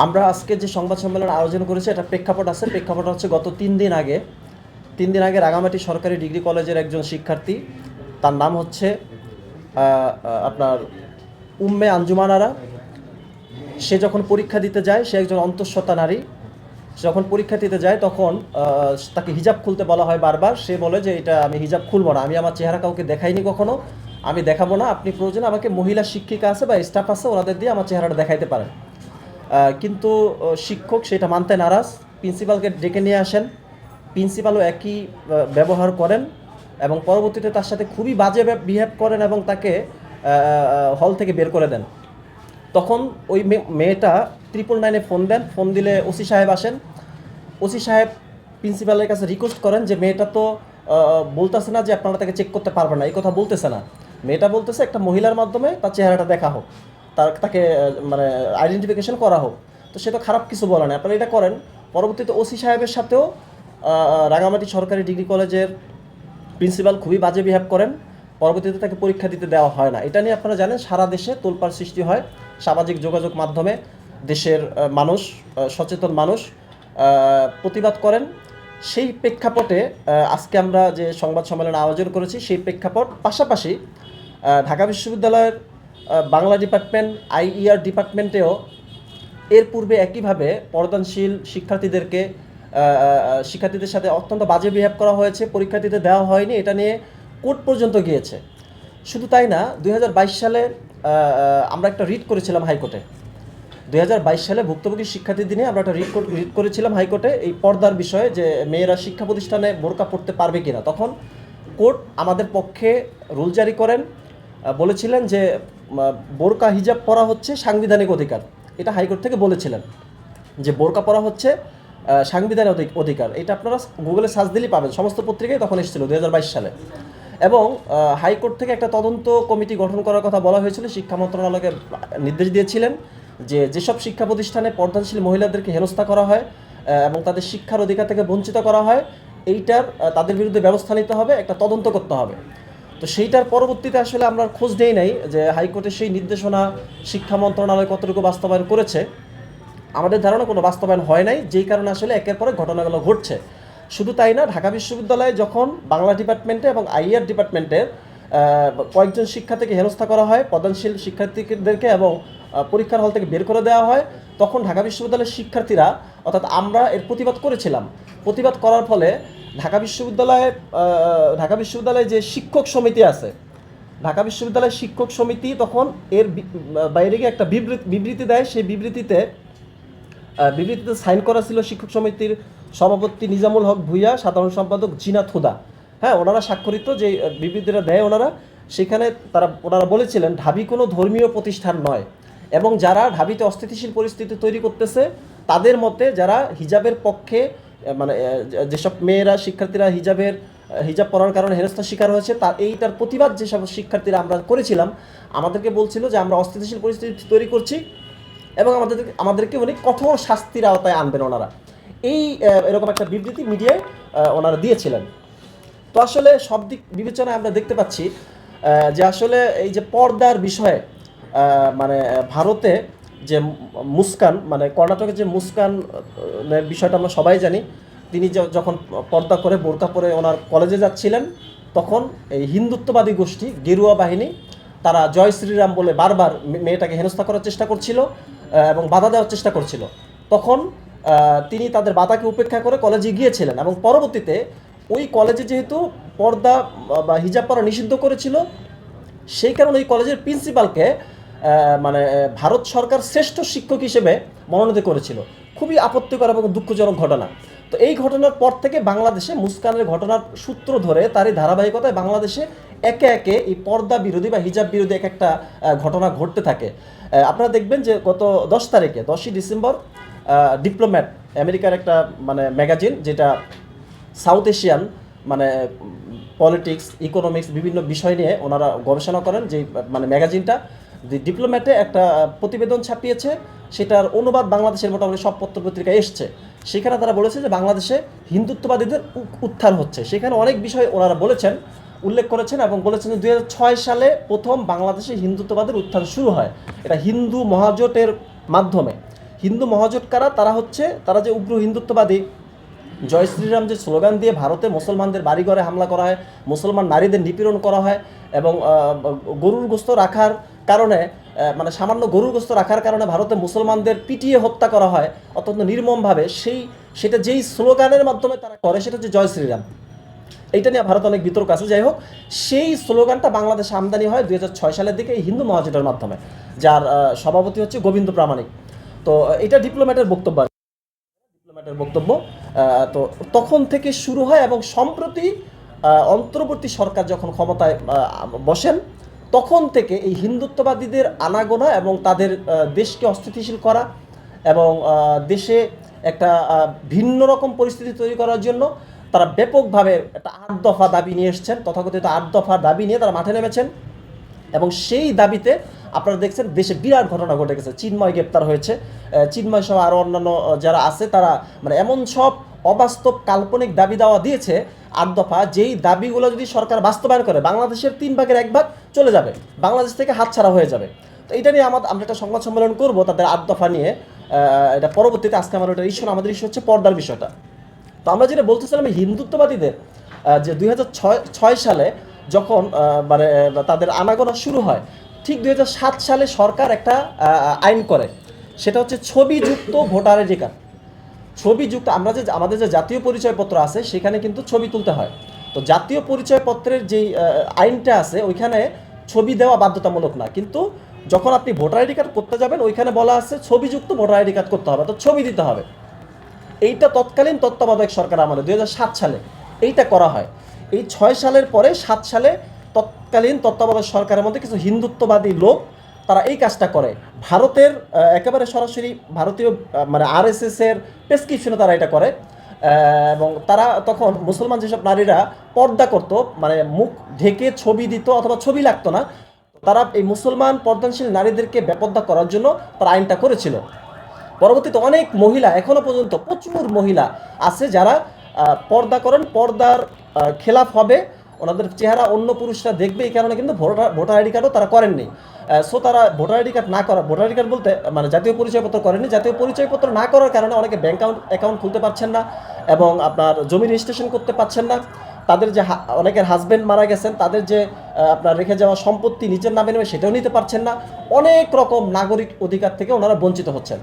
আমরা আজকে যে সংবাদ সম্মেলন আয়োজন করেছি এটা প্রেক্ষাপট আছে। প্রেক্ষাপট হচ্ছে গত 3 দিন আগে রাঙামাটি সরকারি ডিগ্রি কলেজের একজন শিক্ষার্থী, তার নাম হচ্ছে আপনার উম্মে আঞ্জুমান আরা। সে যখন পরীক্ষা দিতে যায়, সে একজন অন্তঃসত্ত্বা নারী। সে যখন পরীক্ষা দিতে যায় তখন তাকে হিজাব খুলতে বলা হয় বারবার। সে বলে যে এটা আমি হিজাব খুলবো না, আমি আমার চেহারা কাউকে দেখাইনি কখনো, আমি দেখাবো না, আপনি প্রয়োজনে আমাকে মহিলা শিক্ষিকা আছে বা স্টাফ আছে ওনাদের দিয়ে আমার চেহারাটা দেখাইতে পারেন। কিন্তু শিক্ষক সেটা মানতে নারাজ। প্রিন্সিপালকে ডেকে নিয়ে আসেন, প্রিন্সিপালও একই ব্যবহার করেন এবং পরবর্তীতে তার সাথে খুবই বাজে বিহেভ করেন এবং তাকে হল থেকে বের করে দেন। তখন ওই মেয়েটা 999-এ ফোন দেন। ফোন দিলে ওসি সাহেব আসেন। ওসি সাহেব প্রিন্সিপালের কাছে রিকোয়েস্ট করেন যে মেয়েটা তো বলতেছে না যে আপনারা তাকে চেক করতে পারবেন না, এই কথা বলতেছে না। মেয়েটা বলতেছে একটা মহিলার মাধ্যমে তার চেহারাটা দেখা হোক, তাকে মানে আইডেন্টিফিকেশন করা হোক। তো সে তো খারাপ কিছু বলে না, আপনারা এটা করেন। পরবর্তীতে ওসি সাহেবের সাথেও রাঙামাটি সরকারি ডিগ্রি কলেজের প্রিন্সিপাল খুবই বাজে বিহেভ করেন। পরবর্তীতে তাকে পরীক্ষা দিতে দেওয়া হয় না। এটা নিয়ে আপনারা জানেন সারা দেশে তোলপাড় সৃষ্টি হয়। সামাজিক যোগাযোগ মাধ্যমে দেশের মানুষ, সচেতন মানুষ প্রতিবাদ করেন। সেই প্রেক্ষাপটে আজকে আমরা যে সংবাদ সম্মেলন আয়োজন করেছি, সেই প্রেক্ষাপট পাশাপাশি ঢাকা বিশ্ববিদ্যালয়ের বাংলা ডিপার্টমেন্ট, আইইআর ডিপার্টমেন্টেও এর পূর্বে একইভাবে পর্দানশীল শিক্ষার্থীদের সাথে অত্যন্ত বাজে বিহেভ করা হয়েছে, পরীক্ষা দিতে দেওয়া হয়নি, এটা নিয়ে কোর্ট পর্যন্ত গিয়েছে। শুধু তাই না, 2022 সালে আমরা একটা রিট করেছিলাম হাইকোর্টে। 2022 সালে ভুক্তভোগী শিক্ষার্থীদের নিয়ে আমরা একটা রিট করেছিলাম হাইকোর্টে এই পর্দার বিষয়ে, যে মেয়েরা শিক্ষা প্রতিষ্ঠানে বোরকা পড়তে পারবে কিনা। তখন কোর্ট আমাদের পক্ষে রুল জারি করেন, বলেছিলেন যে বোরকা হিজাব পরা হচ্ছে সাংবিধানিক অধিকার। এটা হাইকোর্ট থেকে বলেছিলেন যে বোরকা পরা হচ্ছে সাংবিধানিক অধিকার। এটা আপনারা গুগলে সার্চ দিলেই পাবেন, সমস্ত পত্রিকায় তখন এসেছিল 2022 সালে। এবং হাইকোর্ট থেকে একটা তদন্ত কমিটি গঠন করার কথা বলা হয়েছিল। শিক্ষা মন্ত্রণালয়কে নির্দেশ দিয়েছিলেন যে যেসব শিক্ষা প্রতিষ্ঠানে পর্দানশীল মহিলাদেরকে হেনস্থা করা হয় এবং তাদের শিক্ষার অধিকার থেকে বঞ্চিত করা হয়, এইটার তাদের বিরুদ্ধে ব্যবস্থা নিতে হবে, একটা তদন্ত করতে হবে। তো সেইটার পরবর্তীতে আসলে আমরা খোঁজ নেই নাই যে হাইকোর্টের সেই নির্দেশনা শিক্ষা মন্ত্রণালয় কতটুকু বাস্তবায়ন করেছে। আমাদের ধারণা কোনো বাস্তবায়ন হয় নাই, যেই কারণে আসলে একের পরে ঘটনাগুলো ঘটছে। শুধু তাই না, ঢাকা বিশ্ববিদ্যালয়ে যখন বাংলা ডিপার্টমেন্টে এবং আইআর ডিপার্টমেন্টের কয়েকজন শিক্ষার্থীকে হেনস্থা করা হয়, পদানশীল শিক্ষার্থীদেরকে, এবং পরীক্ষার হল থেকে বের করে দেওয়া হয়, তখন ঢাকা বিশ্ববিদ্যালয়ের শিক্ষার্থীরা অর্থাৎ আমরা এর প্রতিবাদ করেছিলাম। প্রতিবাদ করার ফলে ঢাকা বিশ্ববিদ্যালয়ে যে শিক্ষক সমিতি আছে, ঢাকা বিশ্ববিদ্যালয়ের শিক্ষক সমিতি তখন এর বাইরে গিয়ে একটা বিবৃতি দেয়। সেই বিবৃতিতে সাইন করা ছিল শিক্ষক সমিতির সভাপতি নিজামুল হক ভূঁইয়া, সাধারণ সম্পাদক জিনাত হুদা। হ্যাঁ, ওনারা স্বাক্ষরিত যে বিবৃতিটা দেয় ওনারা, সেখানে ওনারা বলেছিলেন ঢাবি কোনো ধর্মীয় প্রতিষ্ঠান নয়, এবং যারা ঢাবিতে অস্থিতিশীল পরিস্থিতি তৈরি করতেছে তাদের মতে যারা হিজাবের পক্ষে, মানে যেসব মেয়েরা শিক্ষার্থীরা হিজাব পরার কারণে হেনস্থার শিকার হয়েছে, এইটার প্রতিবাদ যেসব শিক্ষার্থীরা আমরা করেছিলাম, আমাদেরকে বলছিল যে আমরা অস্থিতিশীল পরিস্থিতি তৈরি করছি এবং আমাদেরকে উনি কঠোর শাস্তির আওতায় আনবেন ওনারা। এরকম একটা বিবৃতি মিডিয়ায় ওনারা দিয়েছিলেন। তো আসলে সব দিক বিবেচনায় আমরা দেখতে পাচ্ছি যে আসলে এই যে পর্দার বিষয়ে মানে ভারতে যে মুস্কান, মানে কর্ণাটকের যে মুস্কানের বিষয়টা আমরা সবাই জানি। তিনি যখন পর্দা করে বোরকা পরে ওনার কলেজে যাচ্ছিলেন, তখন এই হিন্দুত্ববাদী গোষ্ঠী গেরুয়া বাহিনী তারা জয় শ্রীরাম বলে বারবার মেয়েটাকে হেনস্থা করার চেষ্টা করছিল এবং বাধা দেওয়ার চেষ্টা করছিল। তখন তিনি তাদের বাধাকে উপেক্ষা করে কলেজে গিয়েছিলেন, এবং পরবর্তীতে ওই কলেজে যেহেতু পর্দা বা হিজাব পরা নিষিদ্ধ করেছিল, সেই কারণে ওই কলেজের প্রিন্সিপালকে মানে ভারত সরকার শ্রেষ্ঠ শিক্ষক হিসেবে মনোনীত করেছিল। খুবই আপত্তিকর এবং দুঃখজনক ঘটনা। তো এই ঘটনার পর থেকে বাংলাদেশে মুস্কানের ঘটনার সূত্র ধরে তারই ধারাবাহিকতায় বাংলাদেশে একে একে এই পর্দা বিরোধী বা হিজাব বিরোধী এক একটা ঘটনা ঘটতে থাকে। আপনারা দেখবেন যে গত 10ই ডিসেম্বর ডিপ্লোম্যাট, আমেরিকার একটা মানে ম্যাগাজিন, যেটা সাউথ এশিয়ান মানে পলিটিক্স, ইকোনমিক্স বিভিন্ন বিষয় নিয়ে ওনারা গবেষণা করেন, যে মানে ম্যাগাজিনটা ডিপ্লোম্যাটে একটা প্রতিবেদন ছাপিয়েছে। সেটার অনুবাদ বাংলাদেশের মোটামুটি সব পত্রপত্রিকায় এসছে। সেখানে তারা বলেছে যে বাংলাদেশে হিন্দুত্ববাদীদের উত্থান হচ্ছে। সেখানে অনেক বিষয় ওনারা উল্লেখ করেছেন এবং বলেছেন যে 2006 সালে প্রথম বাংলাদেশে হিন্দুত্ববাদের উত্থান শুরু হয়। এটা হিন্দু মহাজোটের মাধ্যমে। হিন্দু মহাজোট কারা? তারা যে উগ্র হিন্দুত্ববাদী, জয় শ্রীরাম যে স্লোগান দিয়ে ভারতে মুসলমানদের বাড়িঘরে হামলা করা হয়, মুসলমান নারীদের নিপীড়ন করা হয়, এবং গরুর গোস্ত রাখার কারণে, মানে সামান্য গরুর গোস্ত রাখার কারণে ভারতে মুসলমানদের পিটিয়ে হত্যা করা হয় অত্যন্ত নির্মমভাবে। সেটা যেই স্লোগানের মাধ্যমে তারা করে, সেটা হচ্ছে জয় শ্রীরাম। এইটা নিয়ে ভারত অনেক বিতর্ক আছে। যাই হোক, সেই স্লোগানটা বাংলাদেশে আমদানি হয় 2006 সালের দিকে এই হিন্দু মহাজোটের মাধ্যমে, যার সভাপতি হচ্ছে গোবিন্দ প্রামাণিক। তো এটা ডিপ্লোম্যাটের বক্তব্য। তো তখন থেকে শুরু হয়, এবং সম্প্রতি অন্তর্বর্তী সরকার যখন ক্ষমতায় বসেন, তখন থেকে এই হিন্দুত্ববাদীদের আনাগোনা এবং তাদের দেশকে অস্থিতিশীল করা এবং দেশে একটা ভিন্ন রকম পরিস্থিতি তৈরি করার জন্য তারা ব্যাপকভাবে একটা 8 দফা দাবি নিয়ে এসছেন। তথাকথিত 8 দফা দাবি নিয়ে তারা মাঠে নেমেছেন, এবং সেই দাবিতে আপনারা দেখছেন দেশে বিরাট ঘটনা ঘটে গেছে। চিন্ময় গ্রেপ্তার হয়েছে, চিন্ময় সহ আরও অন্যান্য যারা আছে তারা মানে এমন সব অবাস্তব কাল্পনিক দাবি দেওয়া দিয়েছে 8 দফা, যেই দাবিগুলো যদি সরকার বাস্তবায়ন করে বাংলাদেশের 3/1 ভাগ চলে যাবে, বাংলাদেশ থেকে হাতছাড়া হয়ে যাবে। তো এটা নিয়ে আমরা একটা সংবাদ সম্মেলন করবো তাদের 8 দফা নিয়ে, এটা পরবর্তীতে। আজকে আমার ওটা ইস্যু না, আমাদের ইস্যু হচ্ছে পর্দার বিষয়টা। তো আমরা যেটা বলতেছিলাম, হিন্দুত্ববাদীদের যে 2006 সালে যখন মানে তাদের আনাগোনা শুরু হয়, ঠিক 2007 সালে সরকার একটা আইন করে, সেটা হচ্ছে ছবিযুক্ত ভোটার আইডি কার্ড। ছবিযুক্ত, আমাদের যে জাতীয় পরিচয়পত্র আছে সেখানে কিন্তু ছবি তুলতে হয়। তো জাতীয় পরিচয়পত্রের যেই আইনটা আছে ওইখানে ছবি দেওয়া বাধ্যতামূলক না, কিন্তু যখন আপনি ভোটার আইডি কার্ড করতে যাবেন ওইখানে বলা আছে ছবিযুক্ত ভোটার আইডি কার্ড করতে হবে, তো ছবি দিতে হবে। এইটা তৎকালীন তত্ত্বাবধায়ক সরকার আমলে 2007 সালে এইটা করা হয়। এই 6 সালের পরে 7 সালে তৎকালীন তত্ত্বাবধায়ক সরকারের মধ্যে কিছু হিন্দুত্ববাদী লোক তারা এই কাজটা করে। ভারতের একেবারে সরাসরি ভারতীয় মানে আরএসএস এর প্রেসক্রিপশনে তারা এটা করে, এবং তারা তখন মুসলমান যেসব নারীরা পর্দা করতো, মানে মুখ ঢেকে ছবি দিত অথবা ছবি লাগতো না, তারা এই মুসলমান পর্দানশীল নারীদেরকে বেপর্দা করার জন্য তারা আইনটা করেছিল। পরবর্তীতে অনেক মহিলা, এখনো পর্যন্ত প্রচুর মহিলা আছে যারা পর্দা করেন, পর্দার খেলাফ হবে, ওনাদের চেহারা অন্য পুরুষরা দেখবে, এই কারণে কিন্তু ভোটার আইডি কার্ডও তারা করেননি। সো তারা ভোটার আইডি কার্ড না করা, ভোটার আইডি কার্ড বলতে মানে জাতীয় পরিচয়পত্র করেননি। জাতীয় পরিচয়পত্র না করার কারণে অনেকে ব্যাংক অ্যাকাউন্ট খুলতে পারছেন না, এবং আপনার জমি রেজিস্ট্রেশন করতে পারছেন না। তাদের যে অনেকের হাজব্যান্ড মারা গেছেন, তাদের যে আপনার রেখে যাওয়া সম্পত্তি নিজের নামে নেবে সেটাও নিতে পারছেন না। অনেক রকম নাগরিক অধিকার থেকে ওনারা বঞ্চিত হচ্ছেন।